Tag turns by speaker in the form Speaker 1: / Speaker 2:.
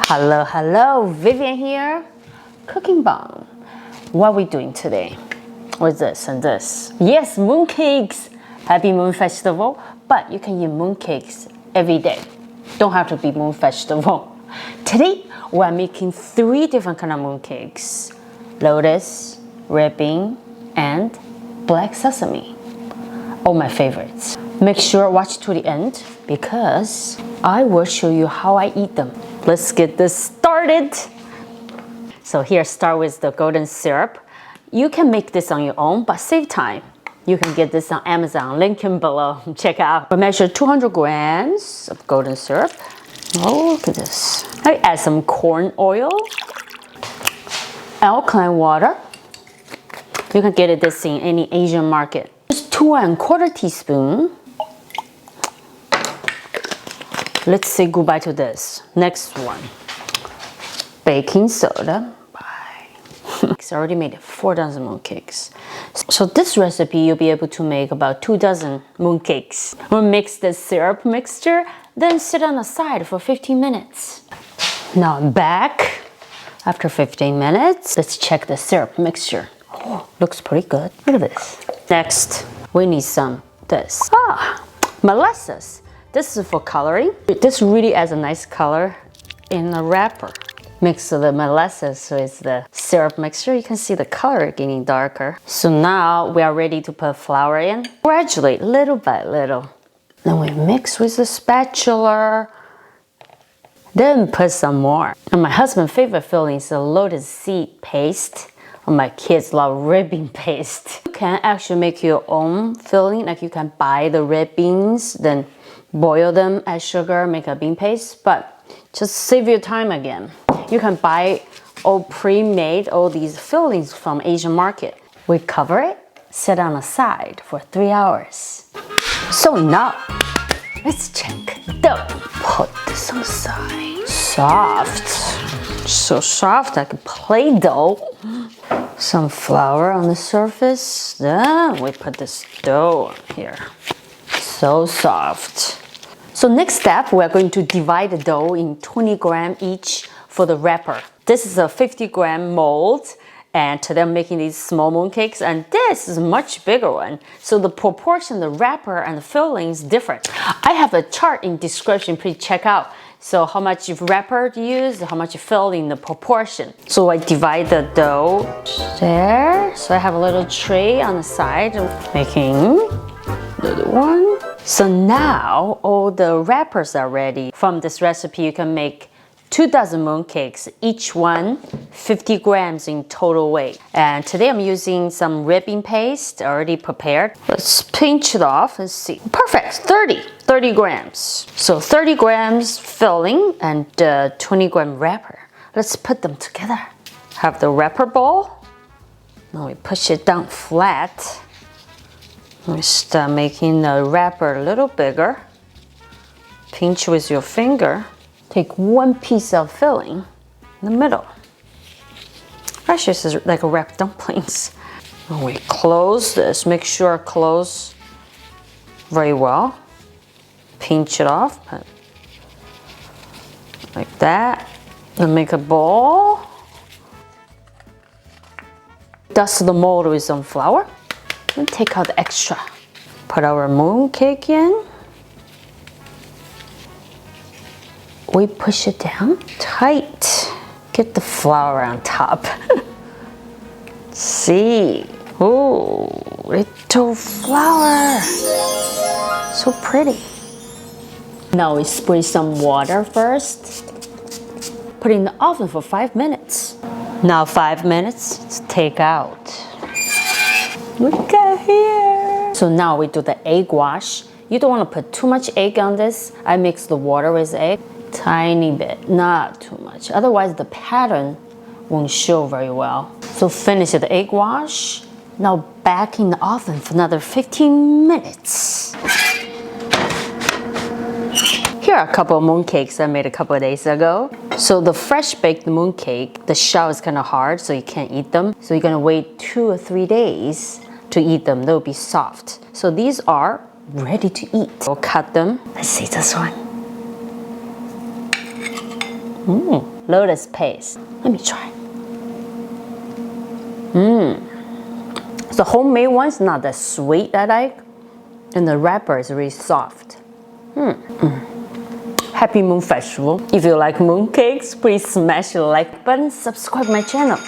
Speaker 1: Hello, Vivian here. Cooking Bomb. What are we doing today? What's this and this? Yes, mooncakes. Happy Moon Festival. But you can eat mooncakes every day. Don't have to be Moon Festival. Today, we're making 3 different kind of mooncakes. Lotus, red bean, and black sesame. All my favorites. Make sure watch to the end because I will show you how I eat them. Let's get this started. So here, start with the golden syrup. You can make this on your own, but save time. You can get this on Amazon, link in below. Check out. We measure 200 grams of golden syrup. Oh, look at this. I add some corn oil, alkaline water. You can get this in any Asian market. Just 2 1/4 teaspoon. Let's say goodbye to this. Next one, baking soda. It's already made 4 dozen mooncakes. So this recipe, you'll be able to make about 2 dozen mooncakes. We'll mix the syrup mixture, then sit on the side for 15 minutes. Now I'm back after 15 minutes. Let's check the syrup mixture. Oh, looks pretty good. Look at this. Next, we need some this. Molasses. This is for coloring. This really adds a nice color in the wrapper. Mix the molasses with the syrup mixture. You can see the color getting darker. So now we are ready to put flour in. Gradually, little by little. Then we mix with the spatula. Then put some more. And my husband's favorite filling is the lotus-seed paste. And my kids love red bean paste. You can actually make your own filling. Like you can buy the red beans, then boil them, add sugar, make a bean paste. But just save your time again. You can buy all pre-made, all these fillings from Asian market. We cover it, set on the side for 3 hours. So now, let's check dough. Put this on the side. Soft. So soft like Play-Doh. Some flour on the surface. Then we put this dough on here. So soft. So next step, we're going to divide the dough in 20 grams each for the wrapper. This is a 50-gram mold, and today I'm making these small mooncakes, and this is a much bigger one. So the proportion, the wrapper and the filling is different. I have a chart in description, please check out. So how much wrapper to use, how much filling, the proportion. So I divide the dough there. So I have a little tray on the side, making another one. So now all the wrappers are ready. From this recipe, you can make 2 dozen mooncakes, each one 50 grams in total weight. And today I'm using some red bean paste already prepared. Let's pinch it off and see. Perfect, 30 grams. So 30 grams filling and 20 gram wrapper. Let's put them together. Have the wrapper bowl. Now we push it down flat. We start making the wrapper a little bigger. Pinch with your finger. Take 1 piece of filling in the middle. Actually, this is like a wrapped dumplings. And we close this. Make sure close very well. Pinch it off. Like that. And make a ball. Dust the mold with some flour. And take out the extra. Put our mooncake in. We push it down tight. Get the flour on top. See, ooh, little flour. So pretty. Now we spray some water first. Put it in the oven for 5 minutes. Now 5 minutes, let's take out. Look at here. So now we do the egg wash. You don't want to put too much egg on this. I mix the water with egg. Tiny bit, not too much. Otherwise the pattern won't show very well. So finish the egg wash. Now back in the oven for another 15 minutes. Here are a couple of mooncakes I made a couple of days ago. So the fresh baked mooncake, the shell is kind of hard, so you can't eat them. So you're gonna wait 2 or 3 days to eat them. They'll be soft. So these are ready to eat. We'll cut them. Let's see this one. Lotus paste. Let me try. The homemade one's not that sweet, I like. And the wrapper is really soft. Happy Moon Festival. If you like mooncakes, please smash the like button, subscribe my channel.